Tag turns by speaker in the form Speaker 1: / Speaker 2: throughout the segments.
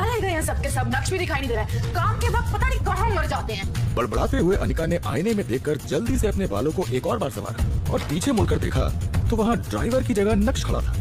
Speaker 1: कहाँ रह गए हैं सबके सब? नक्श भी दिखाई नहीं दे रहा है। काम के वक्त पता नहीं कहाँ मर जाते हैं।
Speaker 2: बड़बड़ाते हुए अनिका ने आईने में देखकर जल्दी से अपने बालों को एक और बार संवारा और पीछे मुड़कर देखा तो वहाँ ड्राइवर की जगह नक्श खड़ा था।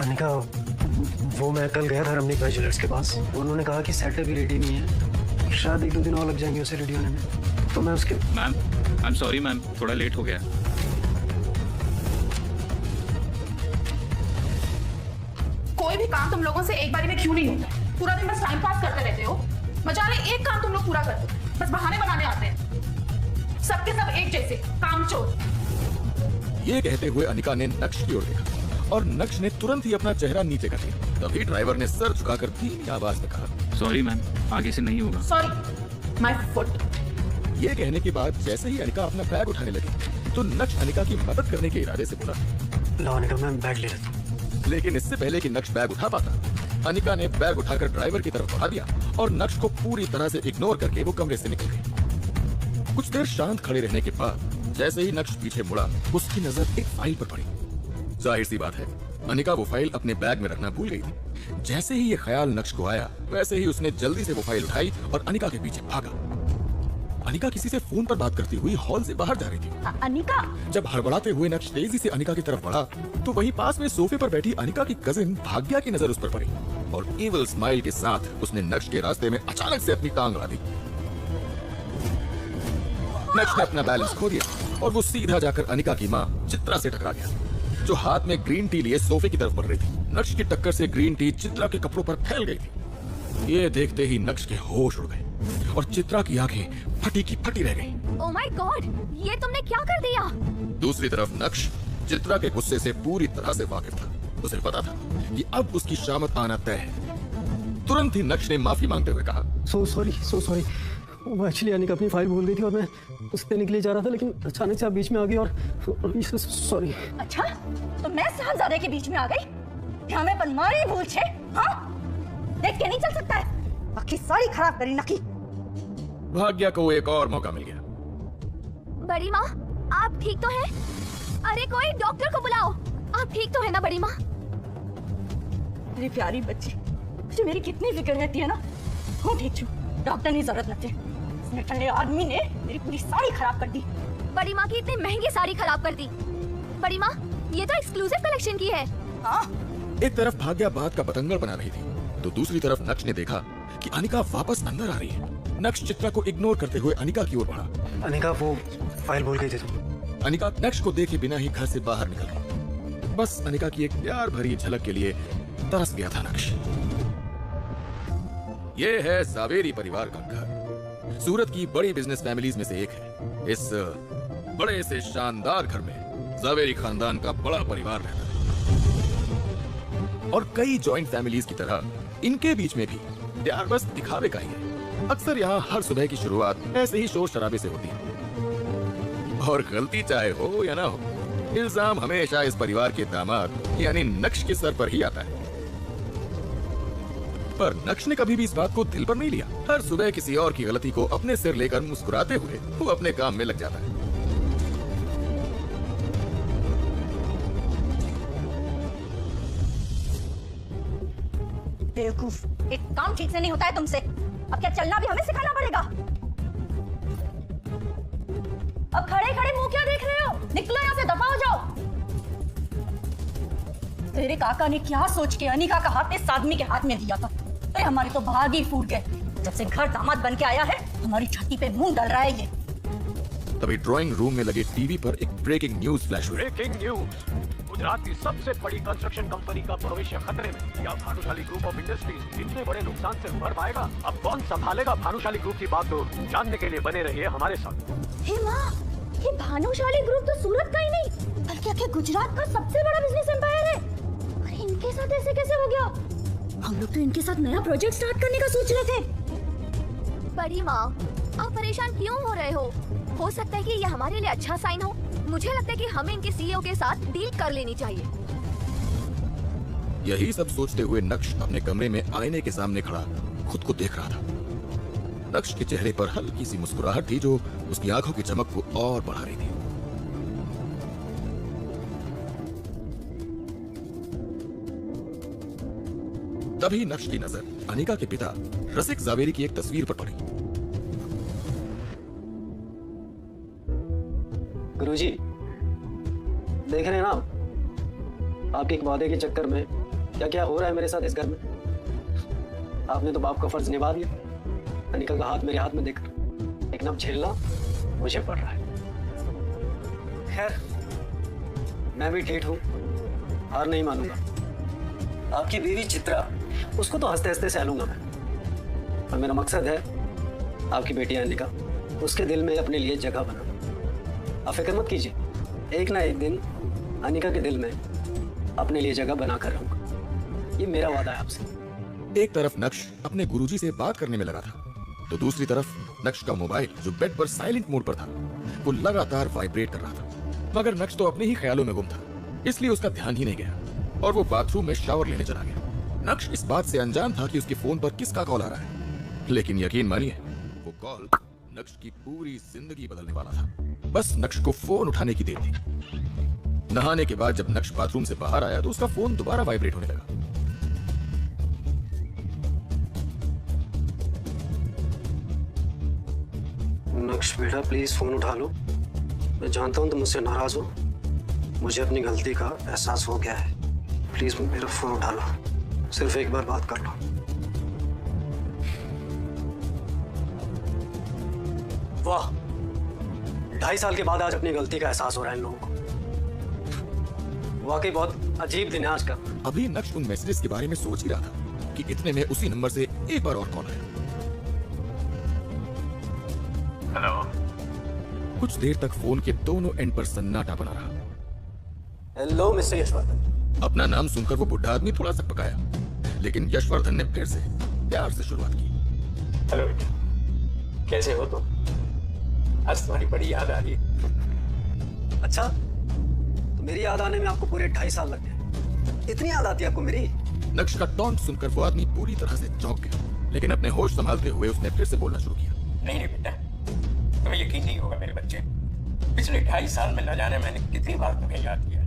Speaker 3: अनिका, वो मैं कल गया था रमनीक भाई ज्वेलर्स के पास। उन्होंने कहा कि सेट अभी रेडी नहीं है, शायद 1-2 दिन और लग जाएंगे उसे रेडी होने में। तो मैं उसके
Speaker 4: ma'am, I am sorry ma'am, थोड़ा लेट हो गया।
Speaker 1: कोई भी काम तुम लोगों से एक बारी में क्यों नहीं होता? पूरा दिन बस टाइम पास करते रहते हो। मजाले एक काम तुम लोग पूरा करते हो, बस बहाने बनाने आते हैं। सबके सब एक जैसे कामचोर।
Speaker 2: ये कहते हुए अनिका ने नक्श की ओर देखा और नक्श ने तुरंत ही अपना चेहरा नीचे कर दिया। तभी ड्राइवर ने सर झुकाकर धीमी आवाज में कहा,
Speaker 4: सॉरी मैम, आगे से नहीं होगा।
Speaker 1: Sorry, my foot.
Speaker 2: ये कहने के बाद जैसे ही अनिका अपना बैग उठाने लगी तो नक्श अनिका की मदद करने के इरादे से बोला,
Speaker 3: लो अनिका, मैं बैग ले लेता हूँ।
Speaker 2: लेकिन इससे पहले कि नक्श बैग उठा पाता, अनिका ने बैग उठाकर ड्राइवर की तरफ बढ़ा दिया और नक्श को पूरी तरह से इग्नोर करके वो कमरे से निकल गई। कुछ देर शांत खड़े रहने के बाद जैसे ही नक्श पीछे मुड़ा, उसकी नजर एक फाइल पर पड़ी। जाहिर सी बात है, अनिका वो फाइल अपने बैग में रखना भूल गई थी। जैसे ही ये ख्याल नक्श को आया, वैसे ही उसने जल्दी से वो फाइल उठाई और अनिका के पीछे भागा। अनिका किसी से फोन पर बात करती हुई हॉल से बाहर जा रही थी।
Speaker 1: अनिका!
Speaker 2: जब हड़बड़ाते हुए नक्श तेजी से अनिका की तरफ बढ़ा तो वहीं पास में सोफे पर बैठी अनिका की कजिन भाग्या की नजर उस पर पड़ी और इविल स्माइल के साथ उसने नक्श के रास्ते में अचानक से अपनी टांग अड़ा दी। नक्श ने अपना बैलेंस खो दिया और वो सीधा जाकर अनिका की माँ चित्रा से टकरा गया, जो हाथ में ग्रीन टी लिए सोफे की तरफ बढ़ रही थी। नक्श की टक्कर से ग्रीन टी चित्रा के कपड़ों पर फैल गई थी। ये देखते ही नक्श के होश उड़ गए और चित्रा की आंखें फटी की फटी रह गईं।
Speaker 5: ओह माय गॉड, ये तुमने क्या कर दिया?
Speaker 2: दूसरी तरफ नक्श चित्रा के गुस्से से पूरी तरह से वाकिफ था। उसे पता था कि अब उसकी शामत आना तय है। तुरंत ही नक्श ने माफी मांगते हुए कहा,
Speaker 3: सो सॉरी। वो एक्चुअली अनिका अपनी फाइल भूल गई थी और मैं उस पे निकले जा रहा था, लेकिन अचानक से आप बीच में आ गई और सॉरी।
Speaker 5: अच्छा, तो मैं साहबजादे के बीच में आ गई? हमें पर मारी भूल छे, हाँ? देख के नहीं चल सकता है, बाकी सारी खराब करी नकी।
Speaker 2: भाग्या को एक और मौका मिल गया।
Speaker 5: बड़ी माँ, आप ठीक तो हैं? अरे कोई डॉक्टर को बुलाओ। आप ठीक तो है ना बड़ी माँ?
Speaker 1: मेरी प्यारी बच्ची, तुझे मेरी कितनी फिक्र रहती है ना। हूँ ठीक छू, डॉक्टर की जरूरत नहीं है। ठंडे आदमी ने मेरी पूरी साड़ी खराब कर दी।
Speaker 5: बड़ी माँ की इतनी महंगी साड़ी खराब कर दी। बड़ी माँ, ये तो एक्सक्लूसिव कलेक्शन की है।
Speaker 1: हाँ?
Speaker 2: एक तरफ भाग्या बात का बतंगड़ बना रही थी तो दूसरी तरफ नक्श ने देखा कि अनिका वापस अंदर आ रही है। नक्श चित्रा को इग्नोर करते हुए अनिका की ओर बढ़ा।
Speaker 3: अनिका, वो फाइल भूल गई थी तुम।
Speaker 2: अनिका नक्श को देखे बिना ही घर से बाहर निकल गई। बस अनिका की एक प्यार भरी झलक के लिए तरस गया था नक्श। ये है जावेरी परिवार का घर। सूरत की बड़ी बिजनेस फैमिलीज में से एक है। इस बड़े से शानदार घर में जावेरी खानदान का बड़ा परिवार रहता है और कई जॉइंट फैमिलीज की तरह इनके बीच में भी प्यार बस दिखावे का ही है। अक्सर यहाँ हर सुबह की शुरुआत ऐसे ही शोर शराबे से होती है और गलती चाहे हो या ना हो, इल्जाम हमेशा इस परिवार के दामाद यानी नक्श के सर पर ही आता है। पर नक्श ने कभी भी इस बात को दिल पर नहीं लिया। हर सुबह किसी और की गलती को अपने सिर लेकर मुस्कुराते हुए वो अपने काम में लग जाता है।
Speaker 5: बेवकूफ, एक काम ठीक से नहीं होता है तुमसे। अब क्या चलना भी हमें सिखाना पड़ेगा? अब खड़े खड़े मुंह क्या देख रहे हो? निकलो यहाँ से, दफा हो जाओ। तेरे काका ने क्या सोच के अनिका का हाथ इस आदमी के हाथ में दिया था? अरे हमारे तो भाग ही फूट गए। जब से घर दामाद बन के आया है, हमारी छाती पे मूंग डाल रहा है ये।
Speaker 2: तभी ड्राइंग रूम में लगे टीवी पर एक ब्रेकिंग न्यूज फ्लैश हुई।
Speaker 6: ब्रेकिंग न्यूज, गुजरात की सबसे बड़ी कंस्ट्रक्शन कंपनी का भविष्य खतरे में। क्या भानुशाली ग्रुप ऑफ इंडस्ट्रीज इतने बड़े नुकसान से उभर पाएगा? अब कौन संभालेगा भानुशाली ग्रुप की बागडोर? जानने के लिए बने रहिए हमारे साथ।
Speaker 5: हे माँ, ये भानुशाली ग्रुप तो सूरत का ही नहीं बल्कि गुजरात का सबसे बड़ा बिजनेस एम्पायर है। और इनके साथ ऐसे कैसे हो गया? हम लोग तो इनके साथ नया प्रोजेक्ट स्टार्ट करने का सोच रहे थे। बड़ी माँ, आप परेशान क्यों हो रहे हो? हो सकता है कि ये हमारे लिए अच्छा साइन हो। मुझे लगता है कि हमें इनके सीईओ के साथ डील कर लेनी चाहिए।
Speaker 2: यही सब सोचते हुए नक्श अपने कमरे में आईने के सामने खड़ा खुद को देख रहा था। नक्श के चेहरे पर हल्की सी मुस्कुराहट थी जो उसकी आंखों की चमक को और बढ़ा रही थी। तभी नक्श की नजर अनिका के पिता रसिक जावेरी की एक तस्वीर पर पड़ी।
Speaker 3: गुरुजी, देख रहे हैं ना आपके एक वादे के चक्कर में क्या क्या हो रहा है मेरे साथ इस घर में। आपने तो बाप का फर्ज निभा दिया। अनिका का हाथ मेरे हाथ में देकर एक नब झेलना मुझे पड़ रहा है। खैर, मैं भी ठेठ हूं, हार नहीं मानूंगा। आपकी बीवी चित्रा, उसको तो हंसते हंसते सह लूंगा मैं, और मेरा मकसद है आपकी बेटी अनिका, उसके दिल में अपने लिए जगह बनाना। आप फिक्र मत कीजिए, एक ना एक दिन अनिका के दिल में अपने लिए जगह बना कर रहूंगा। ये मेरा वादा है आपसे।
Speaker 2: एक तरफ नक्श अपने गुरुजी से बात करने में लगा था, तो दूसरी तरफ नक्श का मोबाइल जो बेड पर साइलेंट मोड पर था वो लगातार वाइब्रेट कर रहा था। मगर नक्श तो अपने ही ख्यालों में गुम था, इसलिए उसका ध्यान ही नहीं गया और वो बाथरूम में शावर लेने चला गया। नक्श इस बात से अनजान था कि उसके फोन पर किसका कॉल आ रहा है, लेकिन यकीन मानिए वो कॉल नक्श की पूरी जिंदगी बदलने वाला था। बस नक्श को फोन उठाने की देर थी। नहाने के बाद जब नक्श बाथरूम से बाहर आया तो उसका फोन दोबारा वाइब्रेट होने लगा।
Speaker 3: नक्श बेटा, प्लीज फोन उठा लो। मैं जानता हूं तुम मुझसे नाराज हो, मुझे अपनी गलती का एहसास हो गया है। प्लीज मेरा फोन उठा लो, सिर्फ एक बार बात कर लो। वाह, 2.5 साल के बाद आज अपनी गलती का एहसास हो रहा है इन लोगों को। वाकई बहुत अजीब दिन है आज का।
Speaker 2: अभी नक्श उन मैसेजेस के बारे में सोच ही रहा था कि इतने में उसी नंबर से एक बार और कॉल आया।
Speaker 6: हेलो।
Speaker 2: कुछ देर तक फोन के दोनों एंड पर सन्नाटा बना रहा।
Speaker 3: Hello mister Yashvardhan.
Speaker 2: अपना नाम सुनकर वो बुढ़ा आदमी थोड़ा सा पकाया, लेकिन यशवर्धन ने फिर से प्यार से शुरुआत की।
Speaker 6: हेलो बेटा, कैसे हो तुम? आज तुम्हारी बड़ी याद आ रही है।
Speaker 3: अच्छा, तो मेरी याद आने में आपको पूरे 2.5 साल लग गए। इतनी याद आती है आपको मेरी?
Speaker 2: नक्श का टॉन्ट सुनकर वो आदमी पूरी तरह से चौंक गया, लेकिन अपने होश संभालते हुए उसने फिर से बोलना शुरू किया।
Speaker 6: नहीं बेटा, तुम्हें यकीन नहीं होगा मेरे बच्चे। पिछले 2.5 साल में न जाने मैंने कितनी बार तुम्हें याद किया।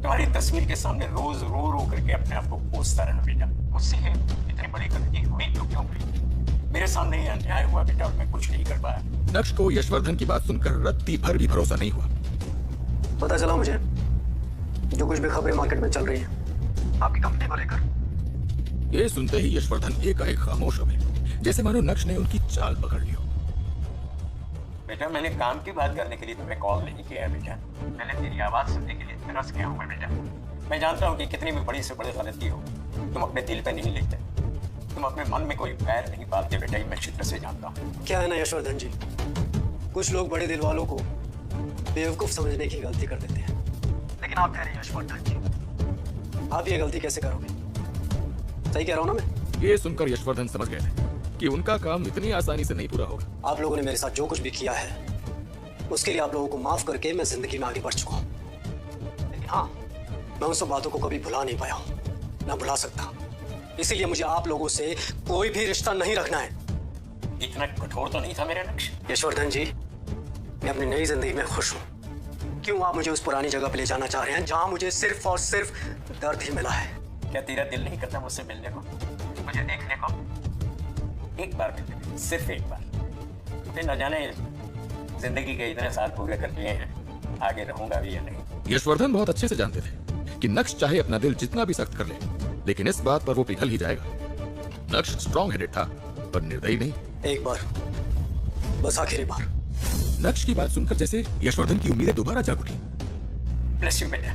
Speaker 6: तुम्हारी तस्वीर के सामने रोज रो रो करके अपने आप को कोसता रहा बेटा। मुझसे इतनी बड़ी गलती हुई तो क्यों हुई? मेरे सामने ये अन्याय हुआ बेटा और मैं कुछ नहीं कर पाया।
Speaker 2: नक्श को यशवर्धन की बात सुनकर रत्ती भर भी भरोसा नहीं हुआ।
Speaker 3: पता चला मुझे जो कुछ भी खबरें मार्केट में चल रही हैं आपकी कंपनी को लेकर।
Speaker 2: ये सुनते ही यशवर्धन एकाएक खामोश हो गए, जैसे मानो नक्श ने उनकी चाल पकड़ ली हो।
Speaker 6: बेटा, मैंने काम की बात करने के लिए तुम्हें कॉल नहीं किया है बेटा। मैंने तेरी आवाज सुनने के लिए तरस गया हूँ बेटा। मैं जानता हूँ कि कितनी भी बड़ी से बड़ी गलती हो तुम अपने दिल पे नहीं लेते, तुम अपने मन में कोई बैर नहीं पालते बेटा। ये मैं चित्र से जानता हूँ।
Speaker 3: क्या है ना यशवर्धन जी, कुछ लोग बड़े दिल वालों को बेवकूफ समझने की गलती कर देते हैं, लेकिन आप कह रहे हैं यशवर्धन जी, आप ये गलती कैसे करोगे? सही कह रहा हूँ ना मैं?
Speaker 2: ये सुनकर यशवर्धन समझ गए थे कि उनका काम इतनी आसानी से नहीं पूरा होगा।
Speaker 3: आप लोगों ने मेरे साथ जो कुछ भी किया है उसके लिए आप लोगों को माफ करके मैं जिंदगी में आगे बढ़ चुका हूँ, लेकिन हाँ, मैं उन सब बातों को कभी भुला नहीं पाया हूँ, ना भुला सकता। इसीलिए मुझे आप लोगों से कोई भी रिश्ता नहीं रखना है।
Speaker 6: इतना कठोर तो नहीं था मेरा नक्श।
Speaker 3: यशवर्धन जी, मैं अपनी नई जिंदगी में खुश हूँ। क्यों आप मुझे उस पुरानी जगह पे ले जाना चाह रहे हैं जहाँ मुझे सिर्फ और सिर्फ दर्द ही मिला है?
Speaker 6: क्या तेरा दिल नहीं करता मुझसे मिलने को, मुझे देखने को? एक बार मिलने, सिर्फ एक बार। मुझे न जाने जिंदगी के इतने साल पूरे कर लिए हैं, आगे रहूंगा भी या नहीं।
Speaker 2: यशवर्धन बहुत अच्छे से जानते थे कि नक्श चाहे अपना दिल जितना भी सख्त कर ले, लेकिन इस बात पर वो पिघल ही जाएगा। नक्श स्ट्रॉन्ग हेडेड था पर निर्दयी नहीं।
Speaker 3: एक बार, बस आखिरी बार।
Speaker 2: नक्श की बात सुनकर जैसे यशवर्धन की उम्मीदें दोबारा जाग उठी।
Speaker 6: ब्लेस यू बेटा,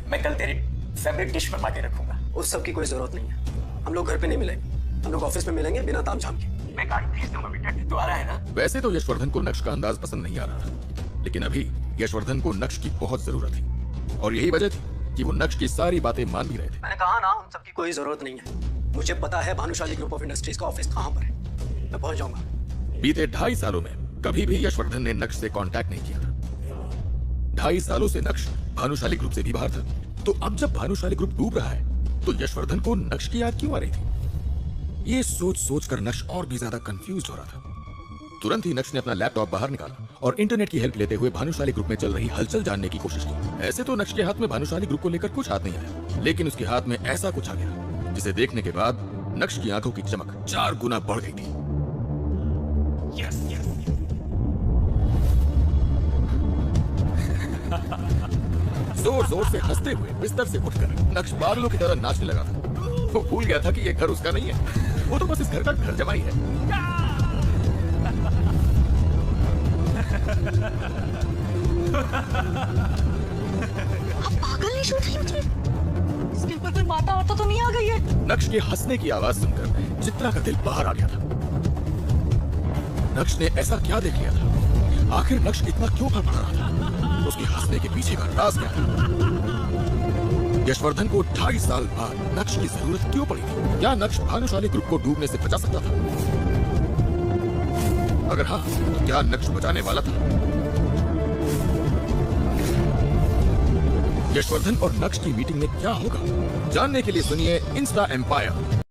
Speaker 6: मैं कल तेरी फेवरेट डिश बना के रखूंगा।
Speaker 3: उस सब की कोई जरूरत नहीं है। हम लोग घर पे नहीं मिलेंगे, हम लोग ऑफिस में मिलेंगे बिना ताम झाम के।
Speaker 6: मैं गाड़ी भेज दूंगा बेटा, तू आ रहा है ना?
Speaker 2: वैसे तो यशवर्धन को नक्श का अंदाज पसंद नहीं आ रहा था, लेकिन अभी यशवर्धन को नक्श की बहुत जरूरत थी और यही वजह थी कि वो नक्श की सारी बातें मान भी रहे थे।
Speaker 3: मैंने कहा ना, उन सब की कोई जरूरत नहीं है। मुझे पता है भानुशाली ग्रुप ऑफ इंडस्ट्रीज का ऑफिस कहाँ पर है, मैं पहुंच जाऊंगा।
Speaker 2: बीते 2.5 सालों में कभी भी यशवर्धन ने नक्श से कांटेक्ट नहीं किया था। 2.5 सालों से नक्श भानुशाली ग्रुप से भी बाहर था, तो अब जब भानुशाली ग्रुप डूब रहा है तो यशवर्धन को नक्श की याद क्यों आ रही थी? ये सोच सोच कर नक्श और भी ज्यादा कंफ्यूज हो रहा था। तुरंत ही नक्श ने अपना लैपटॉप बाहर निकाला और इंटरनेट की हेल्प लेते हुए भानुशाली ग्रुप में चल रही हलचल जानने की कोशिश की। ऐसे तो नक्श के हाथ में भानुशाली ग्रुप को लेकर कुछ हाथ नहीं आया, लेकिन उसके हाथ में ऐसा कुछ आ गया जिसे देखने के बाद नक्श की आंखों की चमक 4 गुना बढ़ गई थी। जोर जोर से हंसते हुए बिस्तर से उठकर नक्श पागलों की तरह नाचने लगा था। वो भूल गया था कि ये घर उसका नहीं है, वो तो बस इस घर का घर जमाई है।
Speaker 5: पागल नहीं शूट रही मुझे। इसके ऊपर कोई माता वाता तो नहीं आ गई है?
Speaker 2: नक्श के हंसने की आवाज सुनकर चित्रा का दिल बाहर आ गया था। नक्श ने ऐसा क्या देख लिया था? आखिर नक्श इतना क्यों फड़फड़ा रहा था? उसके हंसने के पीछे का राज क्या था? यशवर्धन को 2.5 साल बाद नक्श की जरूरत क्यों पड़ी थी? क्या नक्श भानुशाली ग्रुप को डूबने से बचा सकता था? अगर हाँ, तो क्या नक्श बचाने वाला था? यशवर्धन और नक्श की मीटिंग में क्या होगा? जानने के लिए सुनिए इंस्टा एम्पायर।